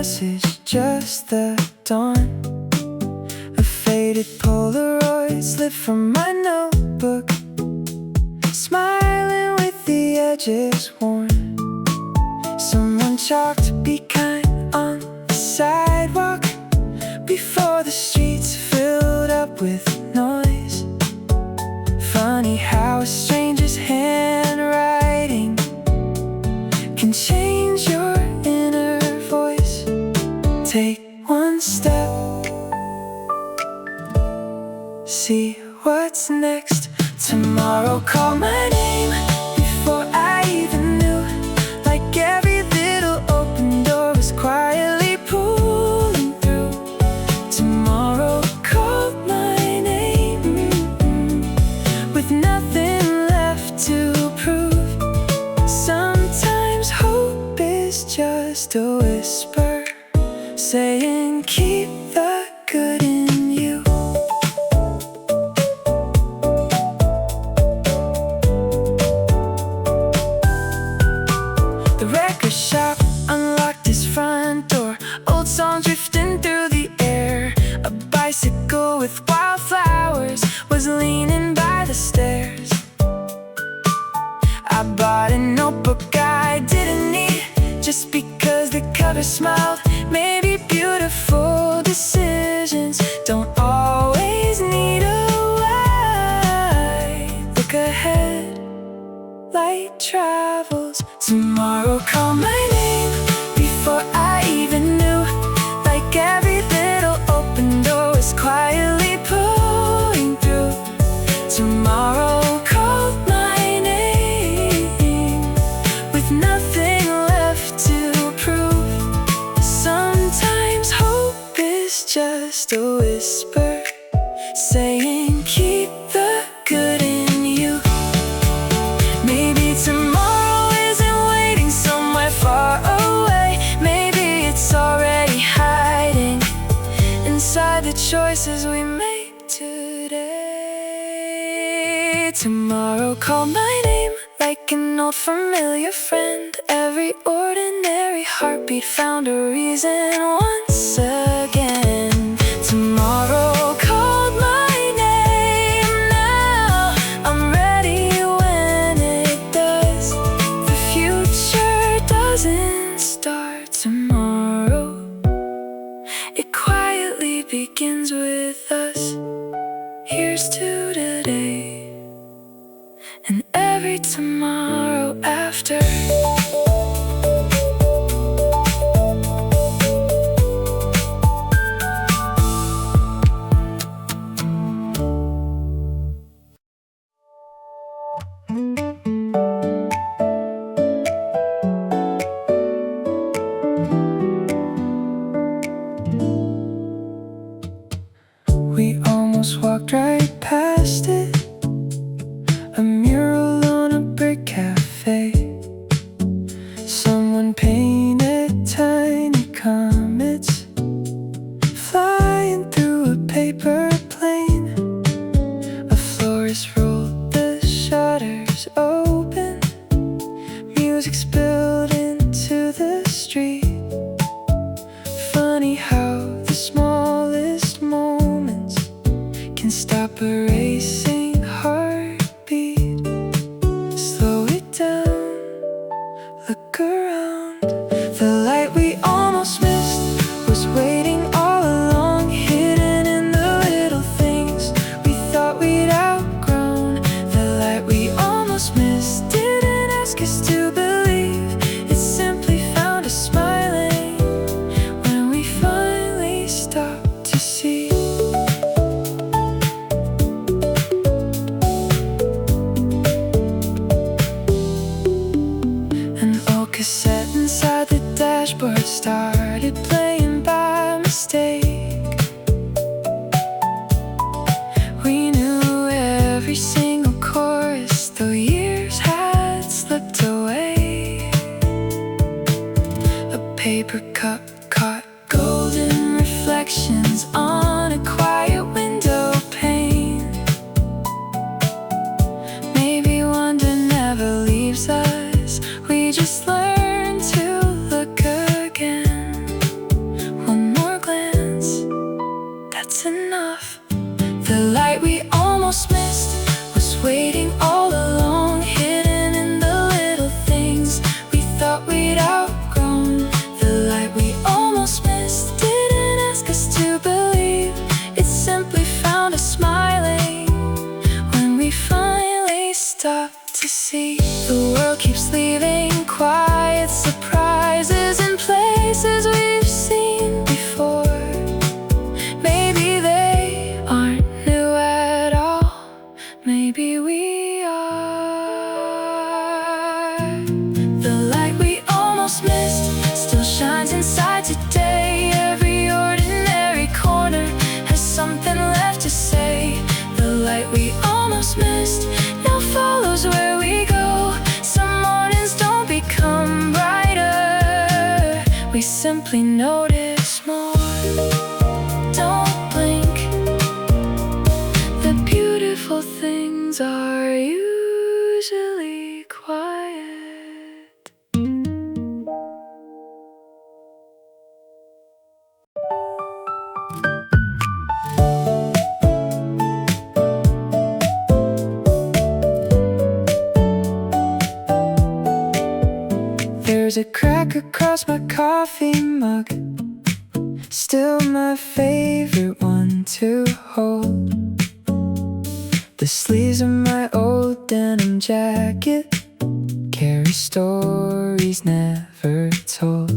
message, just the dawn. A faded Polaroid slip from my notebook, smiling with the edges worn. Someone chalked "Be kind" on the sidewalk before the streets filled up with noise. Funny how a stranger's handwriting can change your inner voice. Take one step, see what's next. Tomorrow call my name before I even knew. Like every little open door was quietly pulling through. Tomorrow called my name, with nothing left to prove. Sometimes hope is just a whisper, saying keep the good in you. The record shop unlocked his front door, old songs drifting through the air. A bicycle with wildflowers was leaning by the stairs. I bought a notebook I didn't need, just because the cover smiled. Maybe beautiful decisions don't always need a wide look ahead. Light travels. Tomorrow call my name before I even knew. Like every little open door was quietly pulling through. Tomorrow called my name, with nothing left to prove. Sometimes hope is just a whisper, saying keep the good in you. Maybe tomorrow isn't waiting somewhere far away. Maybe it's already hiding inside the choices we make today. Tomorrow call my name like an old familiar friend. Every ordinary heartbeat found a reason once again. Tomorrow called my name, now I'm ready when it does. The future doesn't start tomorrow, it quietly begins with us. Here's to today and every tomorrow after. We almost walked right past it, a mural on a brick cafe. Someone painted tiny comets flying through a paper plane. A florist rolled the shutters open, music spilled into the street. Funny how the smallest moments can stop a racing heartbeat. Slow it down, look around. The light we almost missed was waiting all along, hidden in the little things we thought we'd outgrown. The light we almost missed didn't ask us to believe, it simply found us smiling when we finally stopped to see. An old cassette inside the dashboard started playing by mistake. We knew every single chorus, though years had slipped away. A paper cup caught golden reflections on a quiet window pane. Maybe wonder never leaves us, we just learn to look again. see. The world keeps leaving quiet surprises in places we've seen before. Maybe they aren't new at all. Maybe we are. The light we almost missed still shines inside today. Every ordinary corner has something left to say. The light we almost missed now follows where we go. Some mornings don't become brighter, we simply notice more. Don't blink, the beautiful things are usually quiet. There's a crack across my coffee mug, still my favorite one to hold. The sleeves of my old denim jacket carry stories never told.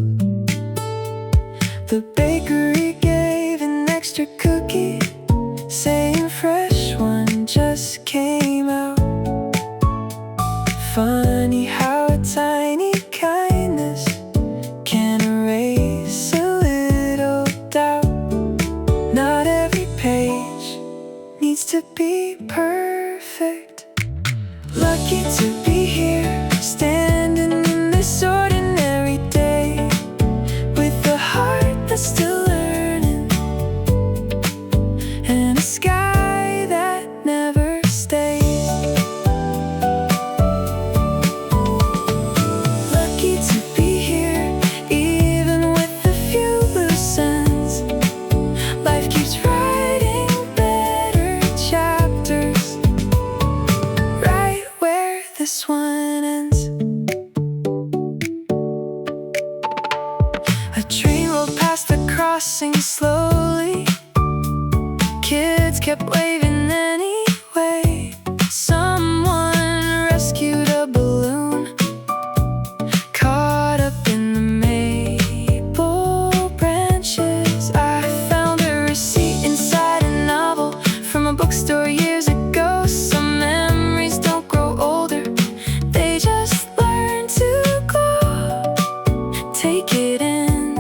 The bakery gave an extra cookie, saying fresh one just came out. Funny how a tiny kindness can erase a little doubt. Not every page needs to be perfect. Lucky to be here, standing in this ordinary day, with a heart that's still learning, and a sky that never stays. Lucky to be here, even with a few loose ends. Life keeps writing better chapters, right where this one ends. A train rolled past the crossing slowly. Kids kept waving anyway. Someone rescued a balloon, caught up in the maple branches. I found a receipt inside a novel from a bookstore years ago. Some memories don't grow older, they just learn to glow. Take it in,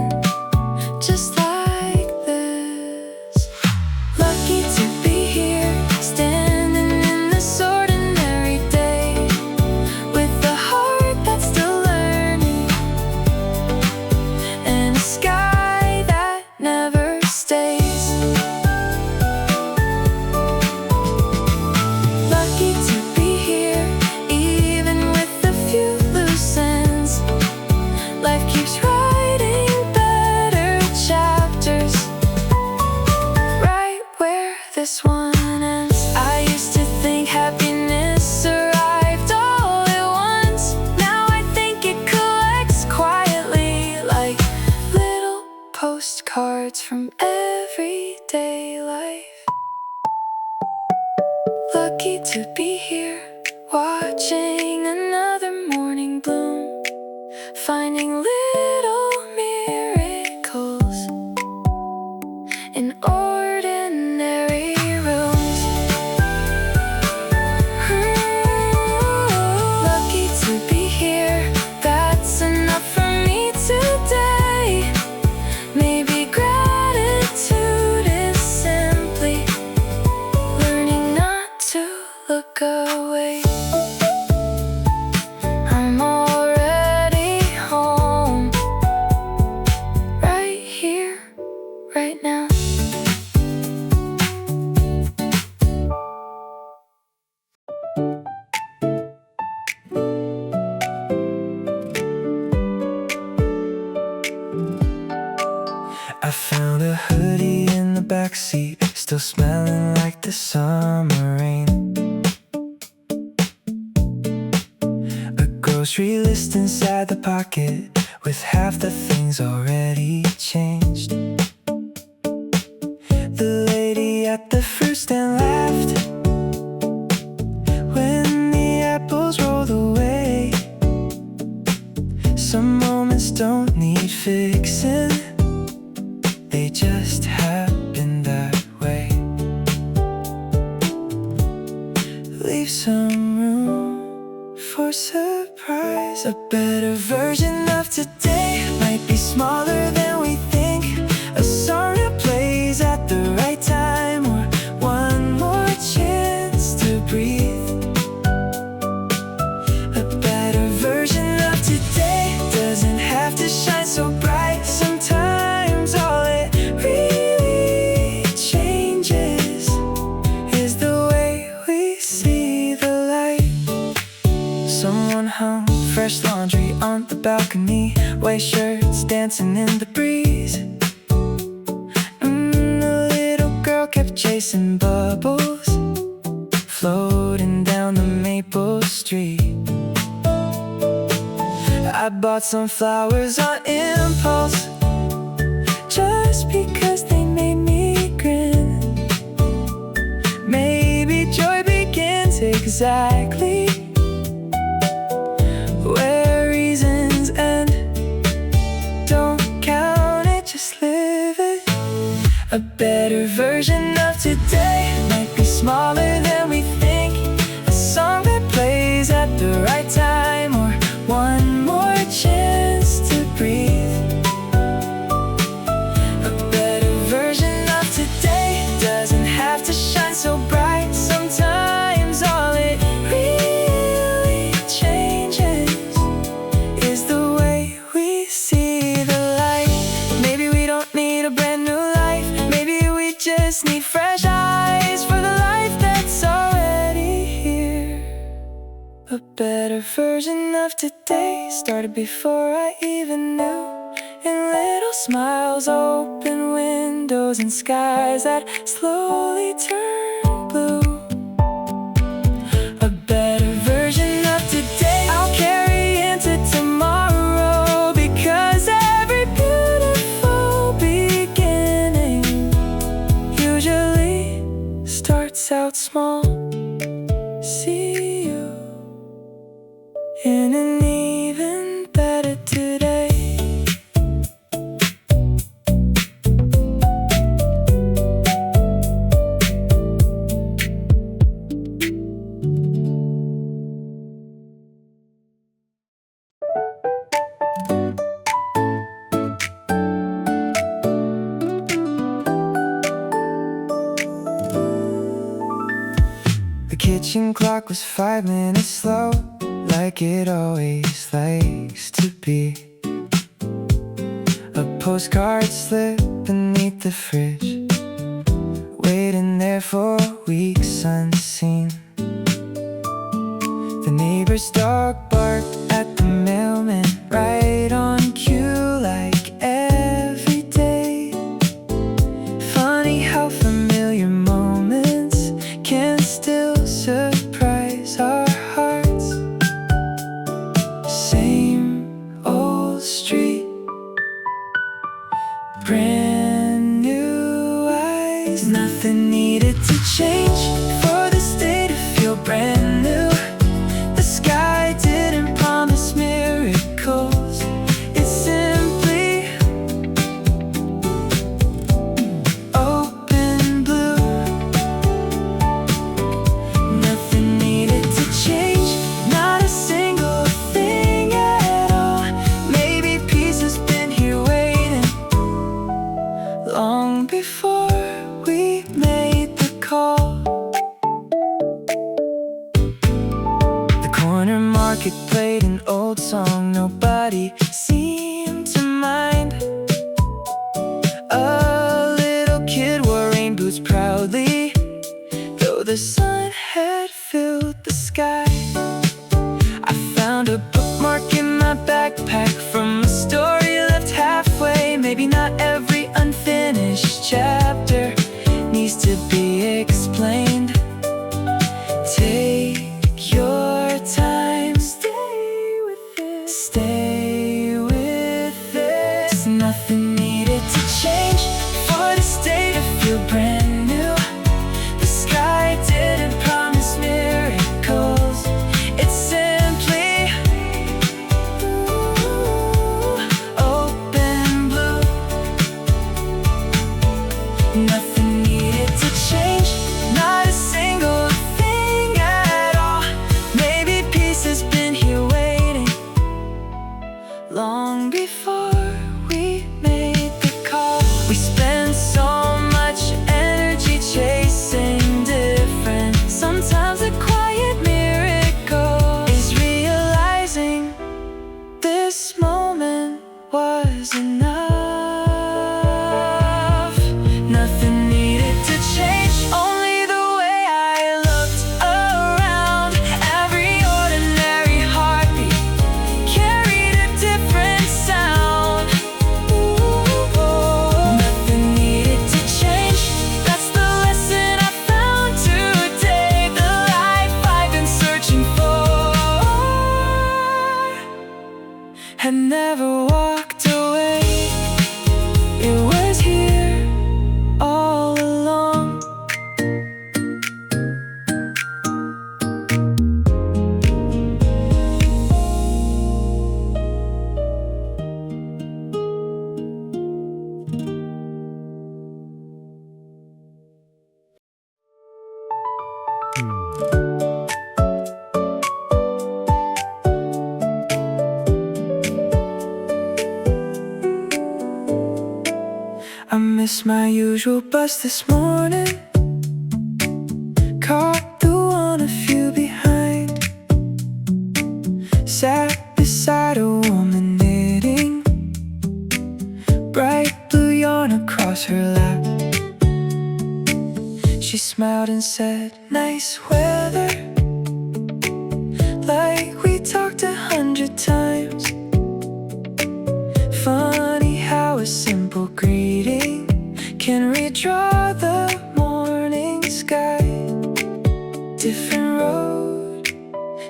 just like this. Lucky to be here, standing in this ordinary day, with a heart that's still learning, and a sky that never stays. Lucky to be here, even with a few loose ends. Life keeps writing better chapters, right where this one ends. I used to think happiness arrived all at once. Now I think it collects quietly, like little postcards from everyday life. Lucky to be here, watching another morning bloom, finding little miracles in ordinary rooms. Lucky to be here, that's enough for me today. Maybe gratitude is simply learning not to look away. I'm already home, right here, right now. I found a hoodie in the backseat, still smelling like the summer rain. A grocery list inside the pocket, with half the things already changed. The lady at the fruit stand laughed when the apples rolled away. balcony, white shirts dancing in the breeze. The little girl kept chasing bubbles, floating down the maple street. I bought some flowers on impulse, just because they made me grin. Maybe joy begins exactly where reasons end. Don't count it, just live it. A better version of today might be smaller than we think. A song that plays at the right time, or one more chance to breathe. A better version of today doesn't have to shine so bright. Sometimes all it really changes is the way we see the light. Maybe we don't need a brand new life, maybe we just need fresh eyes for the life that's already here. A better version of today started before I even knew. In little smiles, open windows, and skies that slowly turn blue. A better version of today I'll carry into tomorrow, because every beautiful beginning usually starts out small. See you in an even better today. The kitchen clock was 5 minutes slow, like it always likes to be. A postcard slipped beneath the fridge, waiting there for weeks unseen. The neighbor's dog barked at the mailman, right on cue, like every day. Funny how familiar moments can still surprise our hearts. Same old street, brand new eyes. Nothing needed to change for this day to feel brand new. The sky didn't promise miracles, it simply open blue. Nothing needed to change, not a single thing at all. Maybe peace has been here waiting long before we made the call. The corner market played an old song nobody seemed to mind. A little kid wore rain boots proudly, though the sun had filled the sky. I found a bookmark in my backpack from a story left halfway. Maybe not every unfinished chapter needs to be explained. Take your time, stay with it, stay with this. Nothing needed to change for this day to feel brand new. The sky didn't promise miracles, it's simply open blue. I missed my usual bus this morning. Caught the one a few behind. Sat beside a woman knitting, bright blue yarn across her lap. She smiled and said, "Nice weather," like we talked 100 times. Funny how a simple greeting can redraw the morning sky. Different road,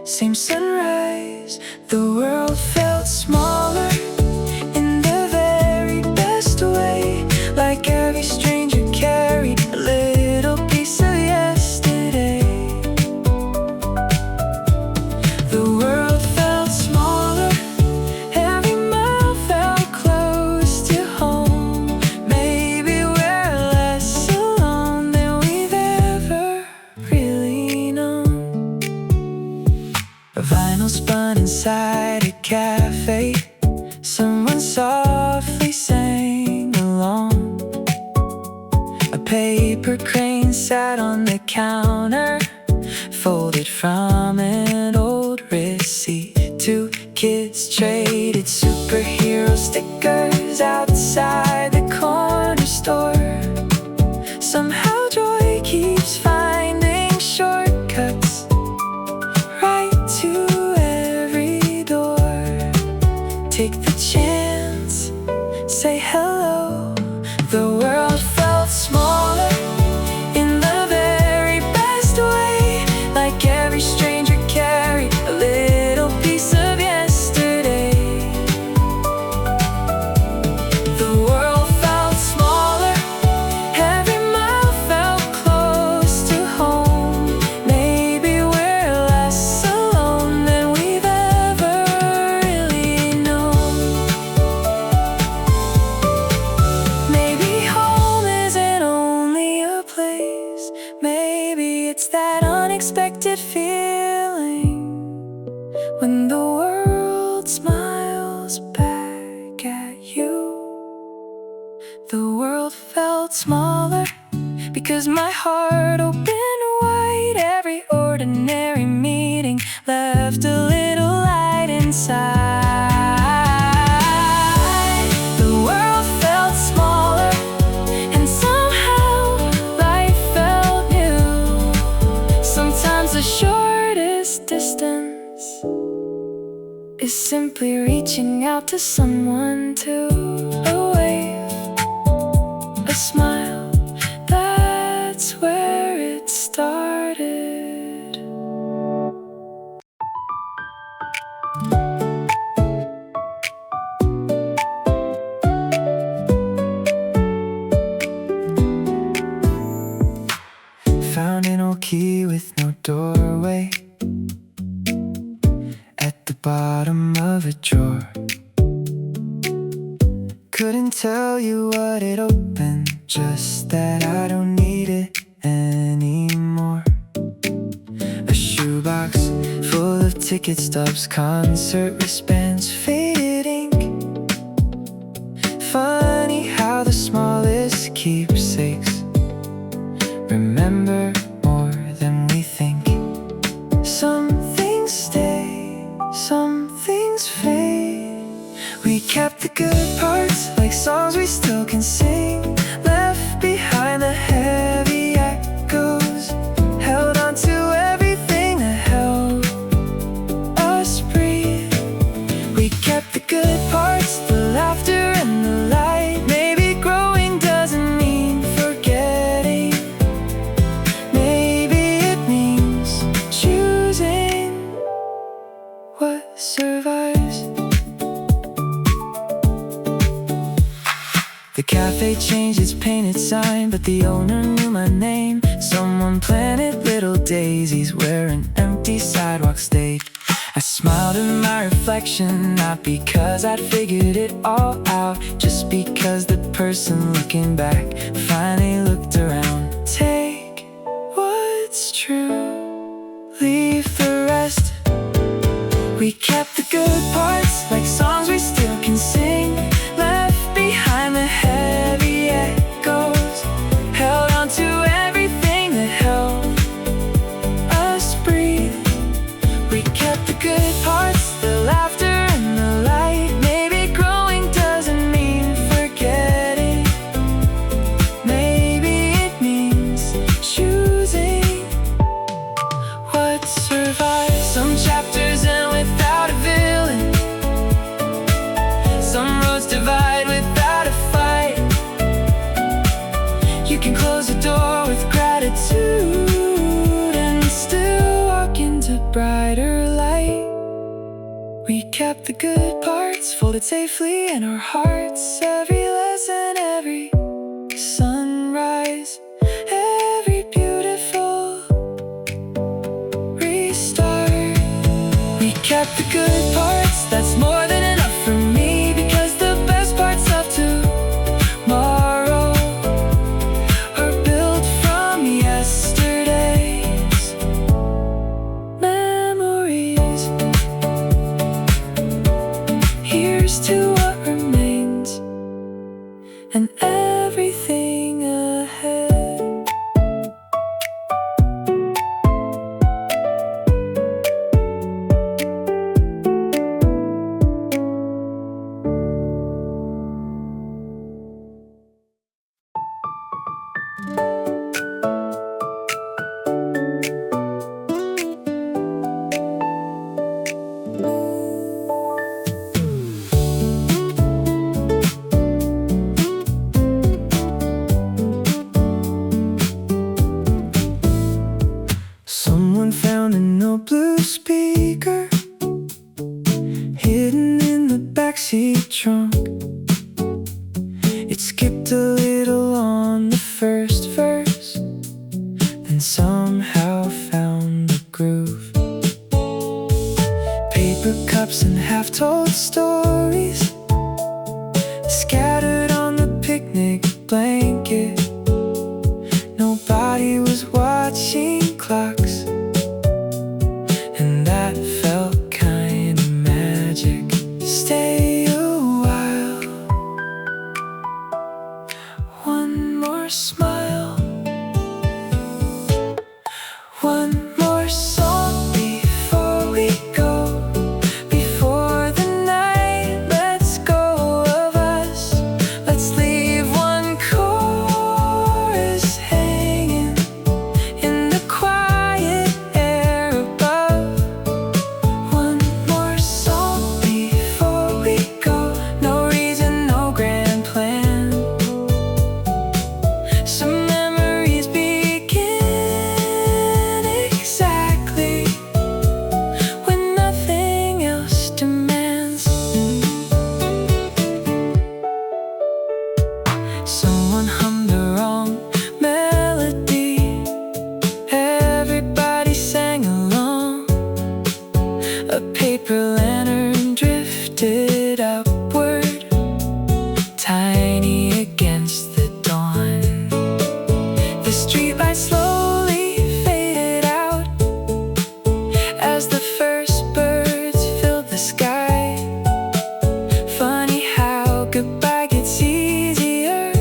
same sunrise. The world felt smaller in the very best way, like every stranger carried a little piece of yesterday. The world felt smaller, every mile felt close to home. Maybe we're less alone than we've ever really known. A vinyl spun inside a cafe. Someone softly sang along. A paper crane sat on the counter, folded from an old receipt. Two kids traded superhero stickers outside the corner store. Somehow joy keeps finding shortcuts right to every door. Take the chance, say hello. The world felt smaller in the very best way, like every stranger carried a little piece of yesterday. The world felt smaller, every mile felt close to home. Maybe we're less alone than we've ever really known. Maybe home isn't only a place. Maybe it's that unexpected feeling when the world smiles back at you. The world felt smaller because my heart opened wide. Every ordinary meeting left a little light inside. The world felt smaller, and somehow life felt new. Sometimes the shortest distance is simply reaching out to someone too. A wave, a smile, that's where it started. Found an old key with no doorway at the bottom of a drawer. Couldn't tell you what it opened, just that I don't need it anymore. A shoebox full of ticket stubs, concert wristbands, faded ink. Funny how the smallest keepsakes remember more than we think. Some things stay, some things fade. We kept the good parts, like songs we still can sing. Left behind the heavy echoes, held on to everything that held us breathe. We kept the good parts, the laughter and the light. Maybe growing doesn't mean forgetting. Maybe it means choosing what survives. The cafe changed its painted sign, but the owner knew my name. Someone planted little daisies where an empty sidewalk stayed. I smiled at my reflection, not because I'd figured it all out, just because the person looking back finally looked around. Take what's true, leave the rest. We kept the good parts, like songs we still can sing. Left behind the heavy safely in our hearts. Every lesson, every sunrise, every beautiful restart. We kept the good parts, that's more than enough for me, because the best parts of tomorrow are built from yesterday's memories. Here's to what remains and everything ahead. Someone found an old blue speaker hidden in the backseat trunk. It skipped a little on the first verse, then somehow found the groove. Paper cups and half-told stories scattered on the picnic blanket. Nobody was watching clocks, and that felt kinda magic. Stay a while, one more smile, one more song before we go. Before the night lets go of us, let's leave one chorus hanging in the quiet air above. One more song before we go. No reason, no grand plan. Some memories begin exactly when nothing else demands. Someone hummed the wrong melody. Everybody sang along. A paper lantern drifted upward, tiny against the dawn. The streetlight slowly faded out as the first birds filled the sky. Funny how goodbye gets easier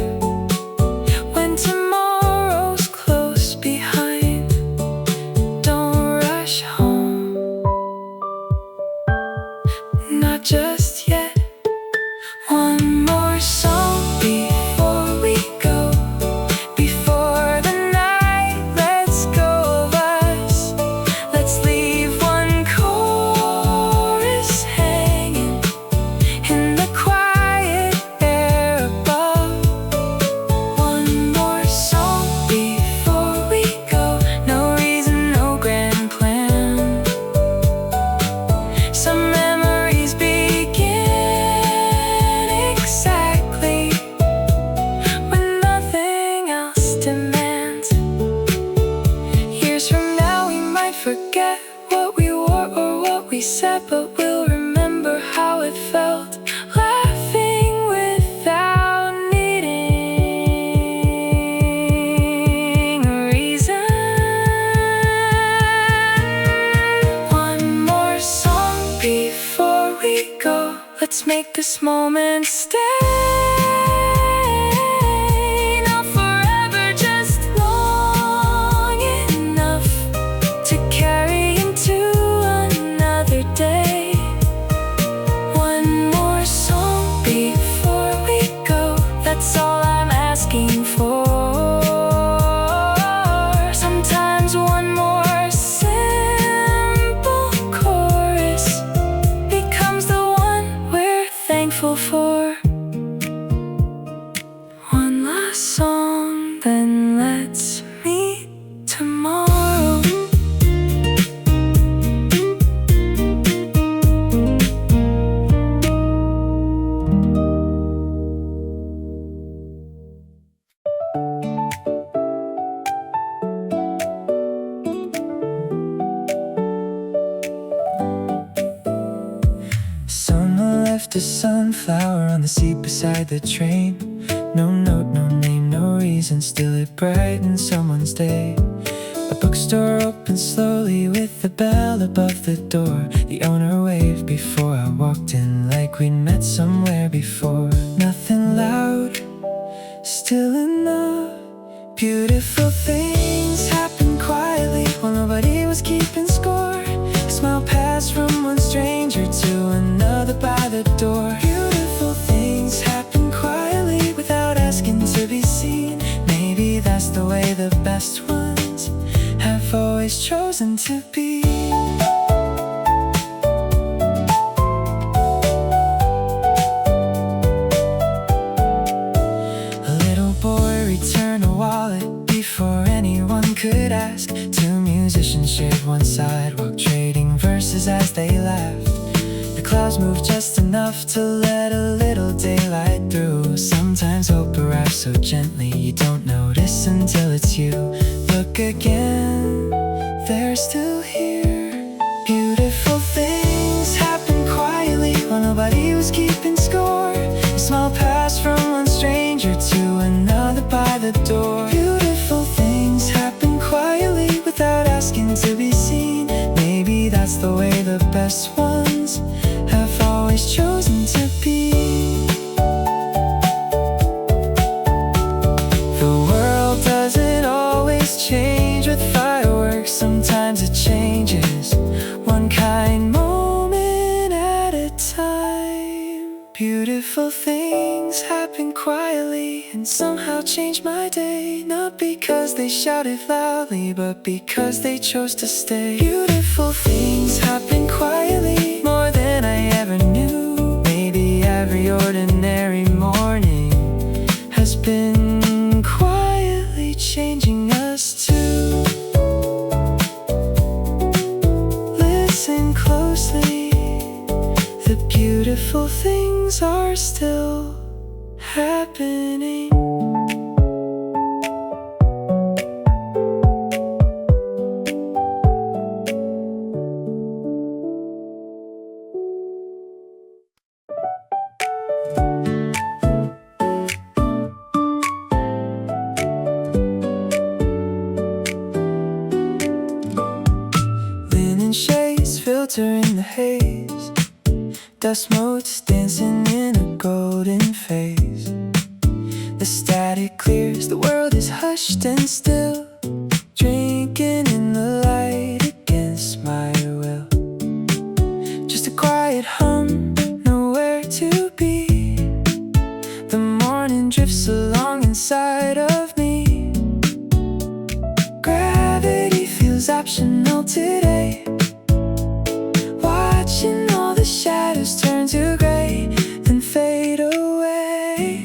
when tomorrow's close behind. Don't rush home, not just yet. One more song before we go. Before the night lets go of us, let's leave one chorus hanging in the quiet air above. One more song before we go. No reason, no grand plan. Some memories begin exactly when nothing else demands. Years from now we might forget what we wore or what we said, but we'll remember how it felt, laughing without needing a reason. One more song before we go. Let's make this moment stay. Not forever, just long enough to carry into another day. One more song before we go. That's all I'm asking for. Sometimes one more simple chorus becomes the one we're thankful for. One last song, then let's meet tomorrow. a sunflower on the seat beside the train. No note, no name, no reason, still it brightens someone's day. A bookstore opened slowly with the bell above the door. The owner waved before I walked in, like we'd met somewhere before. Nothing loud, still enough. Beautiful things happened quietly while nobody was keeping score. A smile passed from one stranger to another by the door. Beautiful things happen quietly without asking to be seen. Maybe that's the way the best ones have always chosen to be. A little boy returned a wallet before anyone could ask. Two musicians shared one sidewalk, trading verses as they laughed. The clouds moved just enough to let a little daylight through. Sometimes hope arrives so gently you don't notice until it's you. Look again, they're still here. Beautiful things happen quietly while nobody was keeping score. A smile passed from one stranger to another by the door. Beautiful things happen quietly without asking to be seen. Maybe that's the way the best ones have always chosen to be. The world doesn't always change with fireworks. Sometimes it changes one kind moment at a time. Beautiful things happen quietly and somehow change my day. Not because they shouted loudly, but because they chose to stay. Beautiful things happen quietly, more than I ever knew. Maybe every ordinary morning has been quietly changing us too. Listen closely, the beautiful things are still happening. Linen shades filter in the haze, dust motes dancing in a golden phase. The static clears, the world is hushed and still, drinking in the light against my will. Just a quiet hum, nowhere to be. The morning drifts along inside of me. Gravity feels optional today. Watching all the shadows turn to gray, then fade away.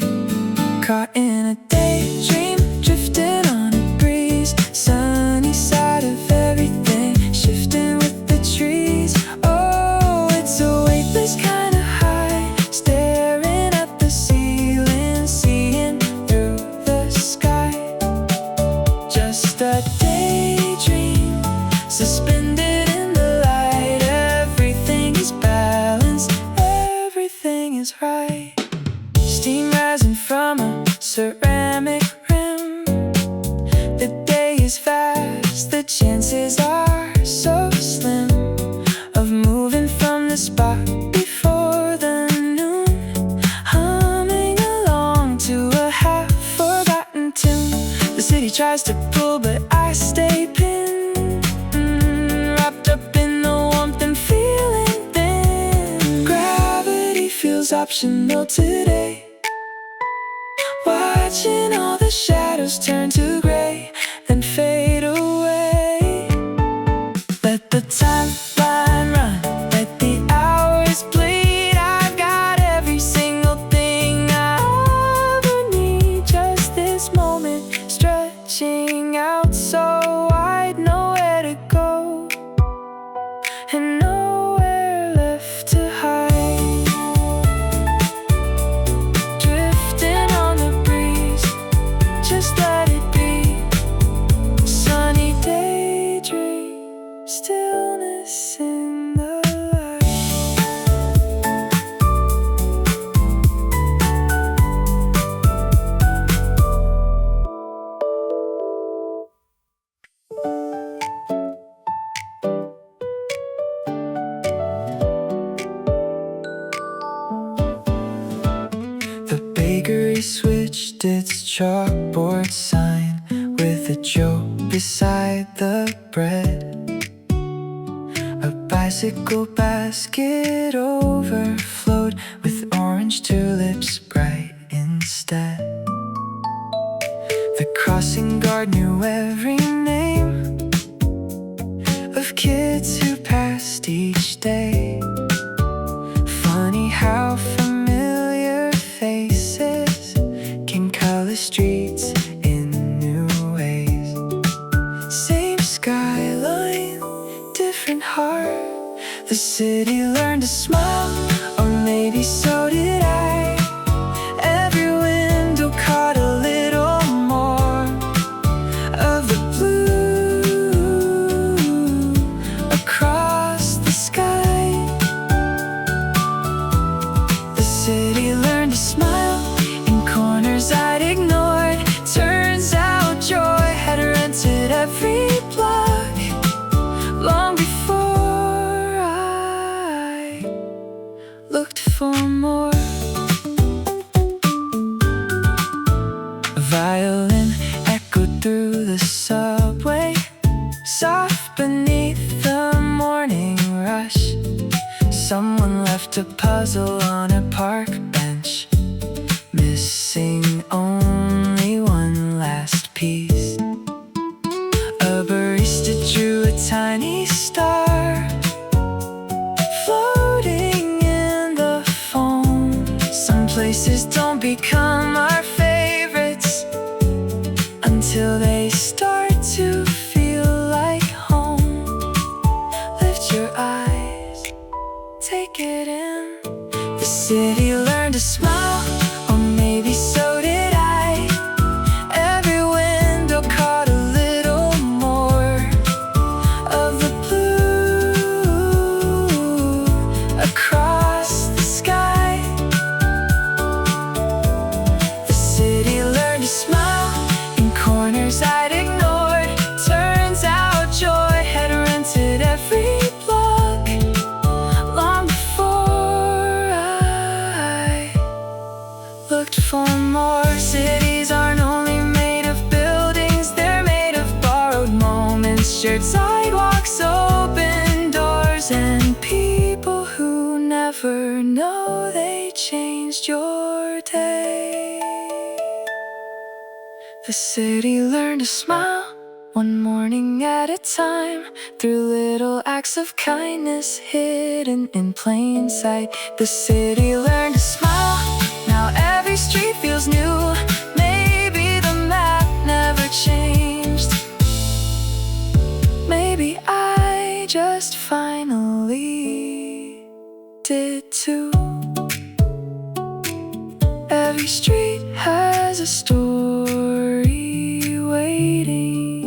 Caught in a daydream, drifting on a breeze. Sunny side of everything, shifting with the trees. Oh, it's a weightless kind of high, staring at the ceiling, seeing through the sky. Just a daydream, suspended in the light. Everything is balanced, everything is right. Steam rising from a ceramic rim. The day is fast, the chances are so slim of moving from the spot before the noon. Humming along to a half-forgotten tune. The city tries to pull, but I stay pinned, wrapped up in the warmth and feeling thin. Gravity feels optional today. Watching all the shadows turn to gray, then fade away. Let the timeline run, let the hours bleed. I've got every single thing I ever need. Just this moment, stretching out so wide, nowhere to go and nowhere left to hide. Drifting on the breeze, just let it be. changed its chalkboard sign with a joke beside the bread. A bicycle basket overflowed with orange tulips bright instead. The crossing guard knew every name of kids who passed each day. Funny how familiar faces can color streets in new ways. Same skyline, different heart. The city learned to smile, or maybe so did I. Every window caught a little more of the blue across the sky. The city learned to smile in corners I'd ignored. Turns out joy had rented every block long before I looked for more. A violin echoed through the subway, soft beneath the morning rush. Someone left a puzzle on a park bench, missing only one last piece. A barista drew a tiny star floating in the foam. Some places don't become our favorites until they start to feel like home. Lift your eyes, take it in. The city learned to smile, or maybe so did I. Every window caught a little more of the blue across the sky. The city learned to smile in corners I'd ignored. Turns out joy had rented every block long before I looked for more. Cities aren't only made of buildings, they're made of borrowed moments, shared sidewalks, open doors, and people who never know they changed your day. The city learned to smile one morning at a time, through little acts of kindness hidden in plain sight. The city learned to smile, now every street feels new. Maybe the map never changed. Maybe I just finally did too. Every street has a story waiting.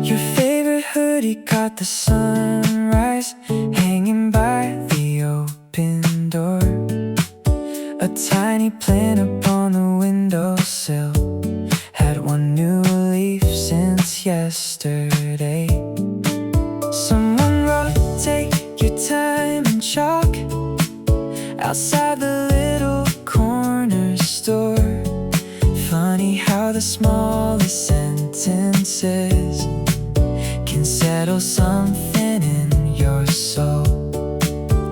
Your favorite hoodie caught the sunrise, hanging by the open door. A tiny plant upon the windowsill had one new leaf since yesterday. Someone wrote, "Take your time," in chalk outside the little corner store. Funny how the smallest sentences can settle something in your soul.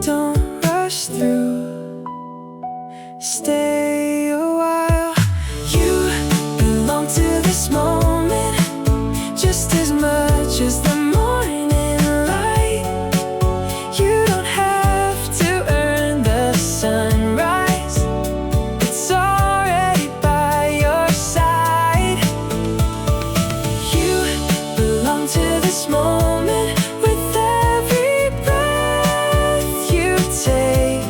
Don't rush through, stay a while. You belong to this moment just as much as the morning light. You don't have to earn the sunrise, it's already by your side. You belong to this moment with every breath you take.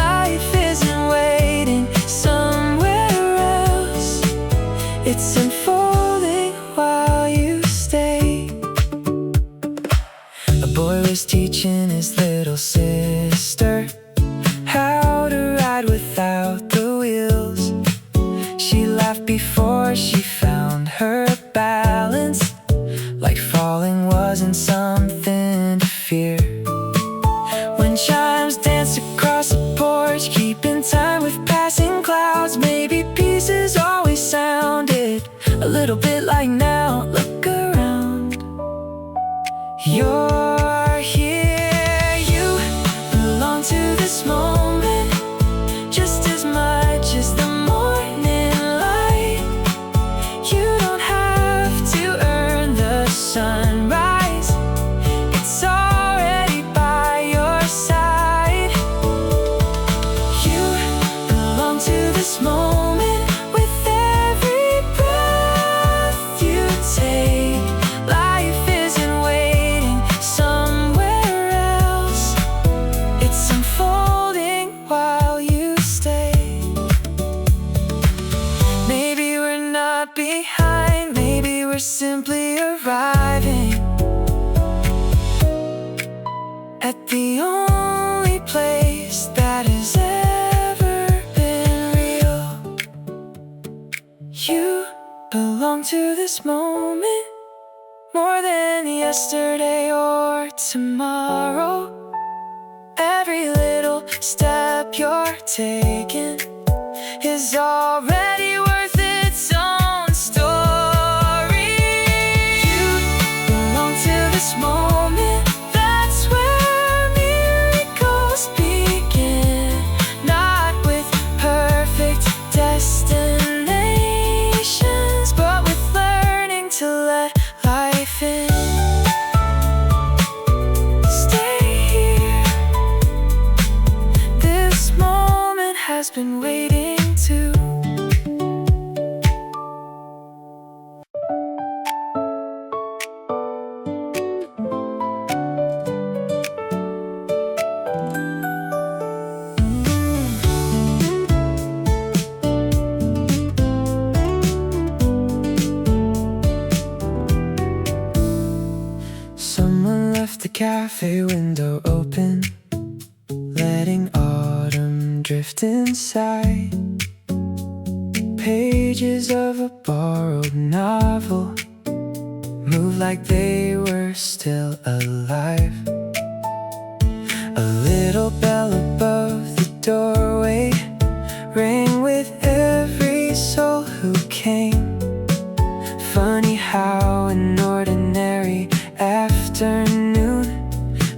Life isn't waiting somewhere else, it's unfolding while you stay. A boy was teaching his little sister how to ride without the wheels. She laughed before she fell little bit like now. Look around, you're here. You belong to this moment just as much as the morning light. You don't have to earn the sunrise, it's already by your side. You belong to this moment with every breath you take. Life isn't waiting somewhere else, it's unfolding while you stay. Maybe we're not behind, maybe we're simply arriving at the only place that has ever been real. You belong to this moment more than yesterday or tomorrow. Every little step you're taking is already worth its own story. You belong to this moment, that's where miracles begin. Not with perfect destinations, but with learning to let life in. Stay here, this moment has been waiting too. Someone left the cafe window open, letting autumn drift inside. Pages of a borrowed novel move like they were still alive. A little bell above the doorway rang with every soul who came. Funny how an ordinary afternoon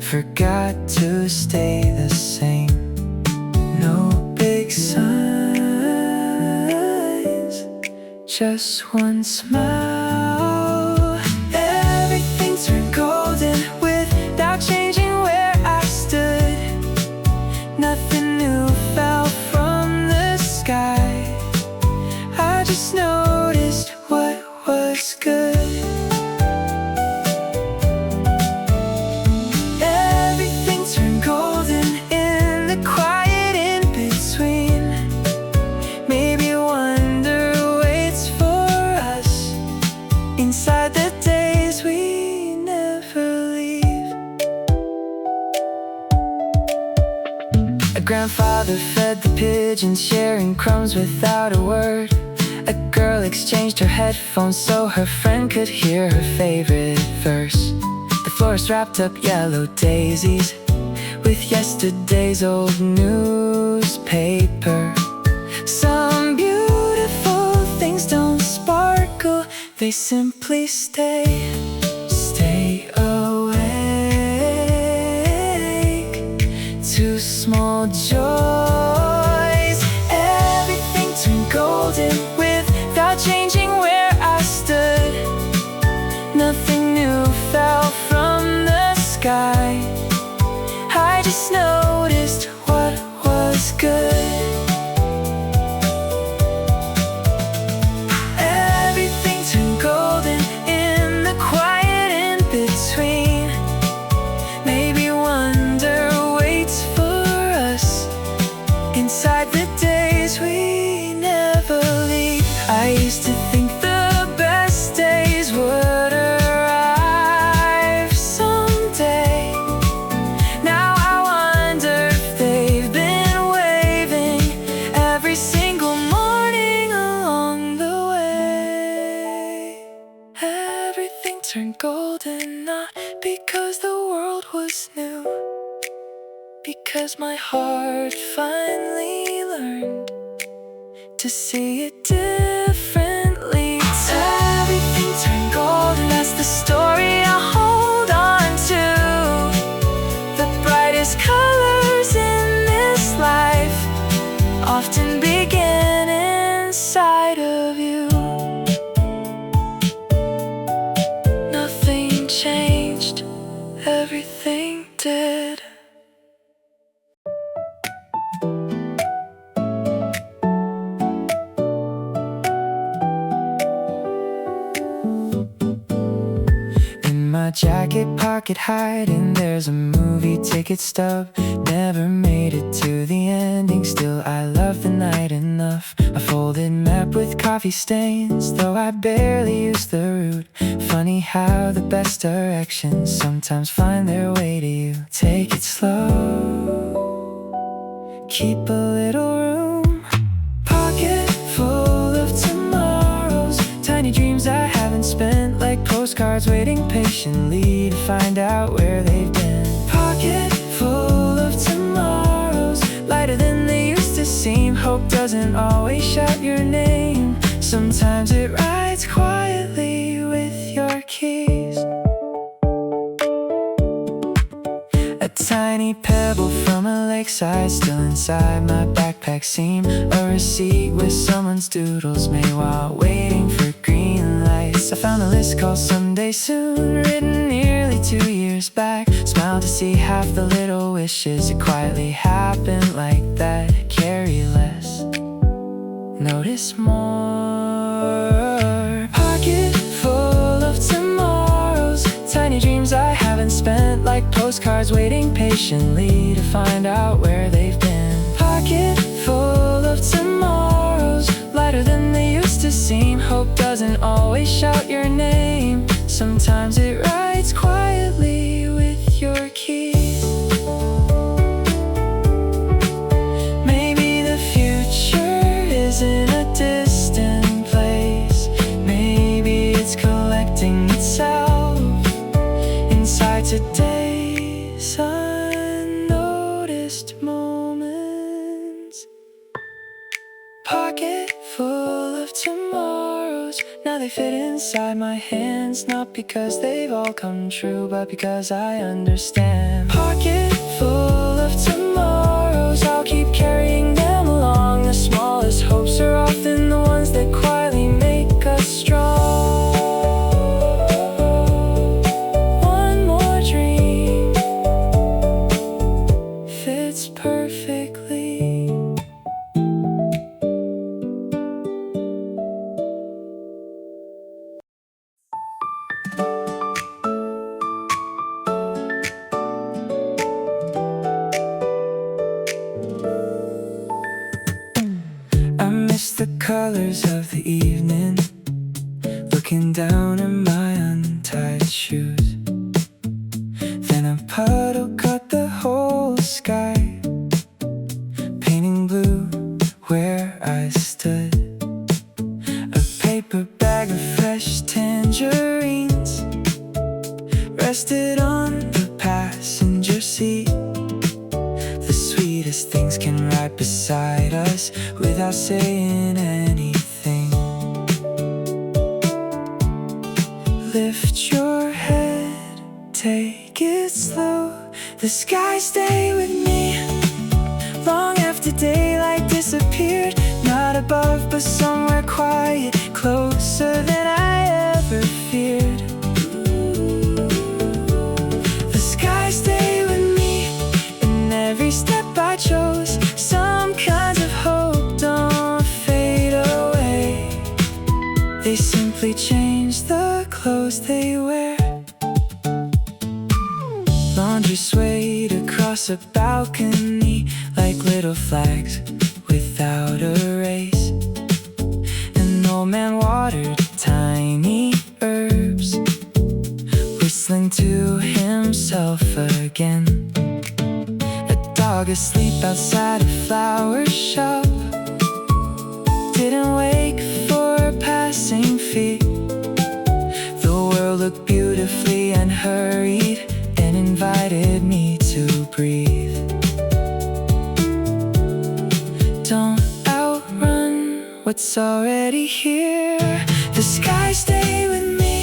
forgot to stay the same. No big signs, just one smile. Everything turned golden without changing where I stood. Nothing new fell from the sky, I just noticed what was good. Everything turned golden in the quiet in between. Maybe wonder waits for us inside the days we never leave. A grandfather fed the pigeons, sharing crumbs without a word. A girl exchanged her headphones so her friend could hear her favorite verse. The florist wrapped up yellow daisies with yesterday's old newspaper. Some beautiful things don't sparkle, they simply stay. Stay awake to small joys. Everything turned golden without changing where I stood. Nothing new fell from the sky, I just noticed what was good. Everything turned golden in the quiet in between. Maybe wonder waits for us inside the days we never leave. I used to think the best days would arrive someday. Now I wonder if they've been waving every single morning along the way. Everything turned golden, not because the world was new, because my heart finally learned to see it differently. my jacket pocket hiding. There's a movie ticket stub. Never made it to the ending. Still I love the night enough. A folded map with coffee stains, though I barely use the route. Funny how the best directions sometimes find their way to you. Take it slow, keep a little room. Pocket full of tomorrows, tiny dreams I haven't spent, like postcards waiting patiently to find out where they've been. Pocket full of tomorrows, lighter than they used to seem. Hope doesn't always shout your name. Sometimes it rides quietly with your keys. A tiny pebble from a lakeside, still inside my backpack seam. A receipt with someone's doodles made while waiting for green lights. I found a list called Someday Soon, written nearly 2 years back. Smiled to see half the little wishes that quietly happened like that. Carry less, notice more. Pocket full of tomorrows, tiny dreams I haven't spent, like postcards waiting patiently to find out where they've been. Pocket full of tomorrows, lighter than they used to seem. Hope doesn't always shout your name. Sometimes it rides quietly with your keys. Maybe the future is in a distant place. Maybe it's collecting itself inside today's unnoticed moments. Pocket full of tomorrows, now they fit inside my hands. Not because they've all come true, but because I understand. Pocket full of tomorrows, I'll keep carrying them along. The smallest hopes are often the ones that quietly make us strong. One more dream fits perfectly. I miss the colors of the evening, looking down at my untied shoes. Then a puddle cut the whole sky, painting blue where I stood. A paper bag of fresh tangerines rested on the passenger seat. The sweetest things can ride beside us without saying anything. Lift your head, take it slow. The skies stay with me long after daylight disappeared. Not above, but somewhere quiet, closer than I ever feared. The skies stay with me in every step I chose. Some kinds of hope don't fade away, they simply change the clothes they wear. Laundry swayed across a balcony like little flags without a race. An old man watered tiny herbs, whistling to himself again. A dog asleep outside a flower shop didn't wake for passing feet. The world looked beautifully unhurried and invited me to breathe. Don't outrun what's already here. The skies stay with me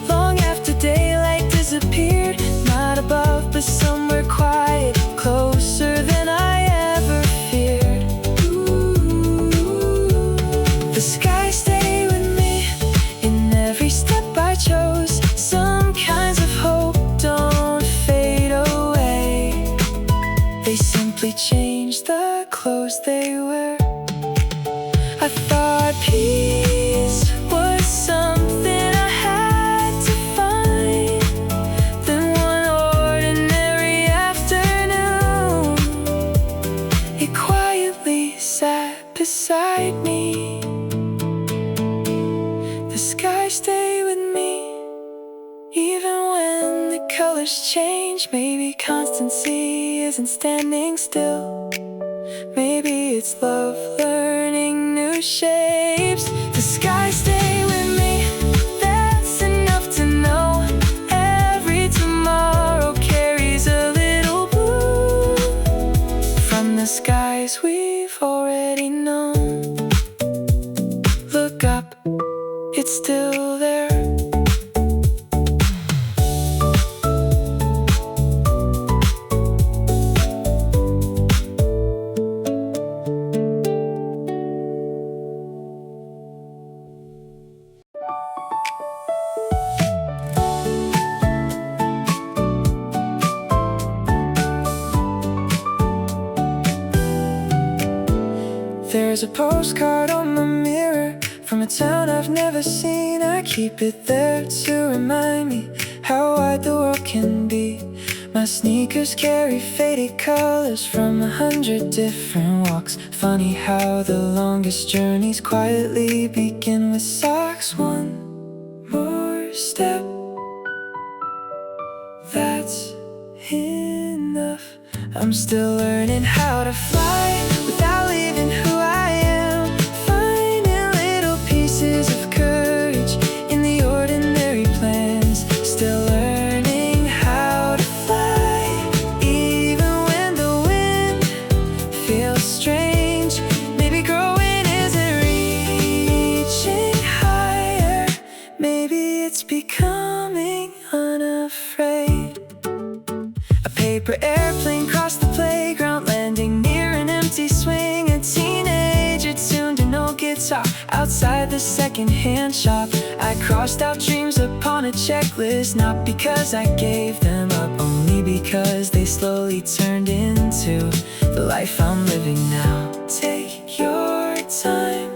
long after daylight disappeared. Not above, but somewhere quiet, closer than I ever feared. The skies stay with me in every step I chose. Some kinds of hope don't fade away, they simply change the clothes they wear. I thought peace was some stay with me. Even when the colors change, maybe constancy isn't standing still. Maybe it's love learning new shapes. The sky stay with me, that's enough to know. Every tomorrow carries a little blue from the skies we've already known. Look up, it's still there. There's a postcard on my mirror from a town I've never seen. I keep it there to remind me how wide the world can be. My sneakers carry faded colors from 100 different walks. Funny how the longest journeys quietly begin with socks. One more step, that's enough. I'm still learning how to fly without leaving who I am. Finding little pieces of courage in the ordinary plans. Still learning how to fly, even when the wind feels strange. Maybe growing isn't reaching higher. Maybe it's becoming unafraid. A paper airplane crossed the playground, landing near an empty swing. A teenager tuned an old guitar outside the second-hand shop. I crossed out dreams upon a checklist, not because I gave them up, only because they slowly turned into the life I'm living now. Take your time,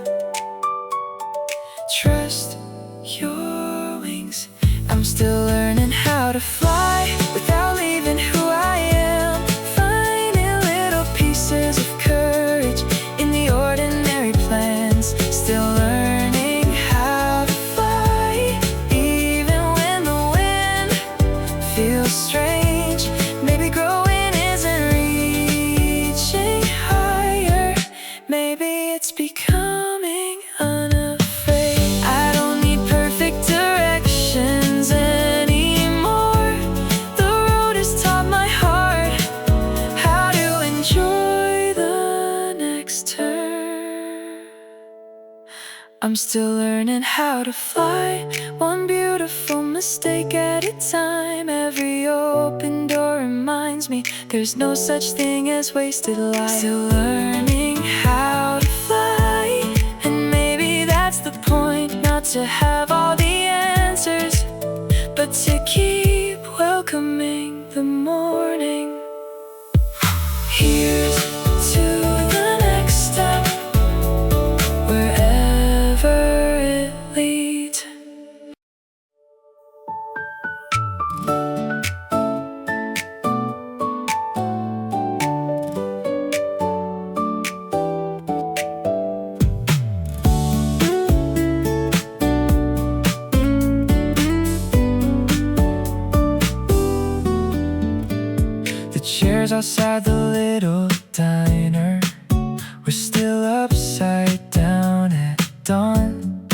trust your wings. I'm still learning how to fly without leaving who I am. Finding little pieces of courage in the ordinary plans. Still learning how to fly, even when the wind feels strange. Maybe growing isn't reaching higher. Maybe it's becoming unafraid. I don't need perfect directions anymore. The road has taught my heart how to enjoy the next turn. I'm still learning how to fly, one beautiful mistake at a time. Every open door reminds me there's no such thing as wasted life. Still learning how to fly, and maybe that's the point. Not to have all the answers, but to keep welcoming the morning. Here's to the next step, wherever it leads. The chairs outside the little diner were still upside down at dawn.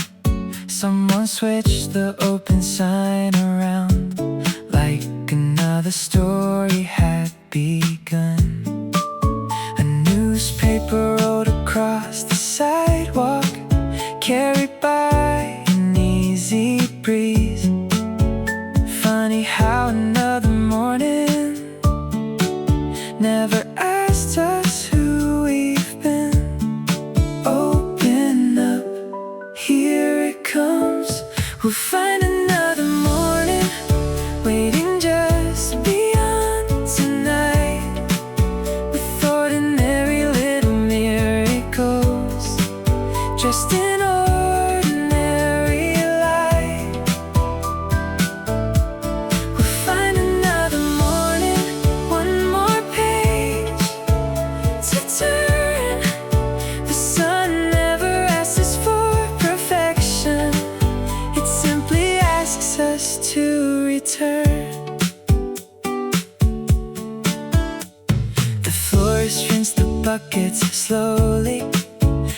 Someone switched the open sign around, like another story had begun. A newspaper rolled across the sidewalk, carried by an easy breeze. Funny how another morning never asked us who we've been. Open up, here it comes. We'll find another morning waiting just beyond tonight, with ordinary little miracles, dressed in ordinary light. We'll find another morning, one more page to turn. The sun never asks us for perfection. It's simple asks us to return. The floors rinse the buckets slowly,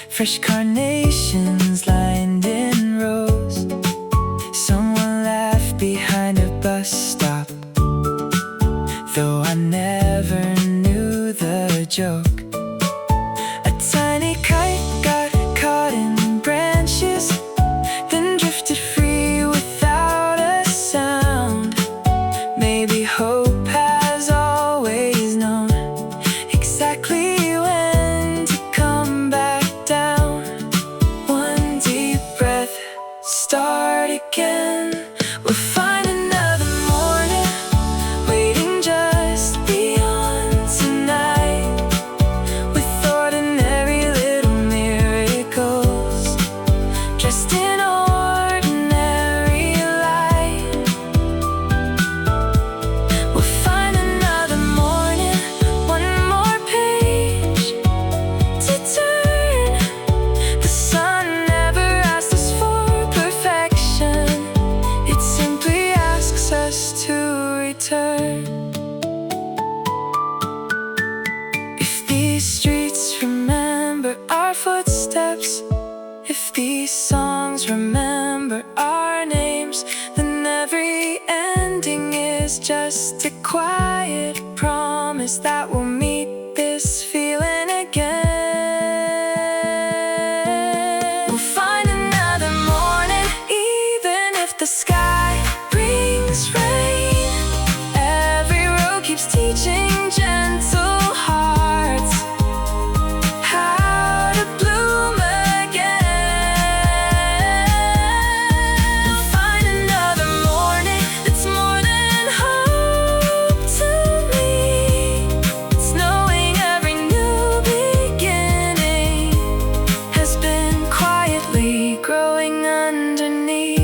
fresh carnations lined in rows. Someone laughed behind a bus stop, though I never knew the joke. A tiny kite got caught in branches, then drifted free without a sound. Maybe hope has always known exactly when to come back down. One deep breath, start again. We'll find another morning waiting just beyond tonight, with ordinary little miracles dressed in ordinary light. We'll find another morning, one more page to turn. The sun never asked us for perfection, it simply asks us to return. If these streets remember our footsteps, if these songs remember our names, then every ending is just a quiet promise that we'll meet this feeling again. We'll find another morning, even if the sky brings rain. Every road keeps teaching gentle hearts how to bloom again. We'll find another morning that's more than hope to me. It's knowing every new beginning has been quietly growing underneath.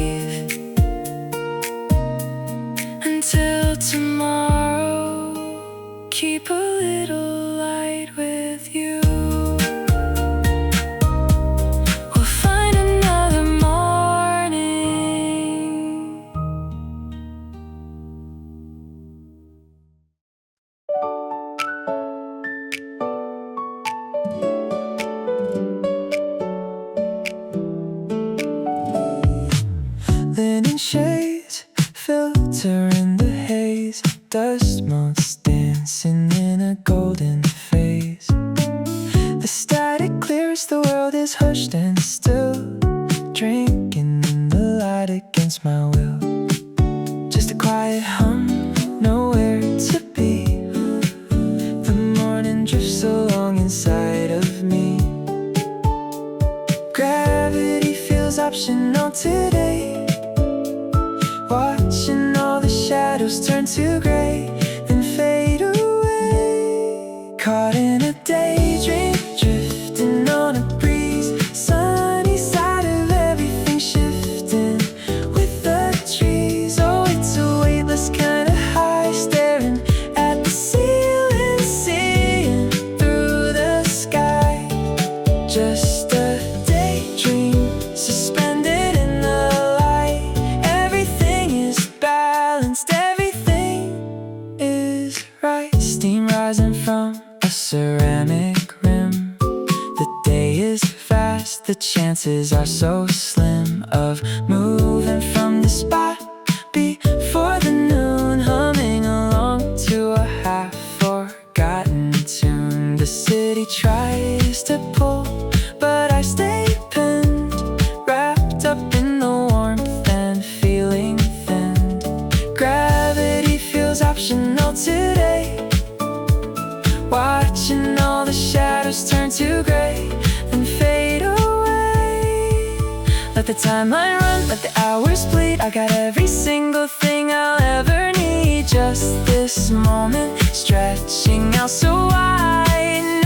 Until tomorrow, keep a little light with you. We'll find another morning. Linen shades filter in the haze, dust motes dancing in a golden phase. The static clears, the world is hushed and still, drinking in the light against my will. Just a quiet hum, nowhere to be. The morning drifts along inside of me. Gravity feels optional today, watching all the shadows turn to gray, then fade away. Caught in a daydream, drifting on a breeze, sunny side of everything shifting with the trees. Oh, it's a weightless kind of high, staring at the ceiling, seeing through the sky. Just a daydream, suspended in the light. Everything is balanced, everything is right. Steam rising from a ceramic rim. The day is fast, the chances are so slim of moving from the spot before the noon, humming along to a half-forgotten tune. The city tries to pull, but I stay pinned, wrapped up in the warmth and feeling thinned. Gravity feels optional today, watching all the shadows turn to gray, then fade away. Let the timeline run, let the hours bleed. I got every single thing I'll ever need. Just this moment, stretching out so wide.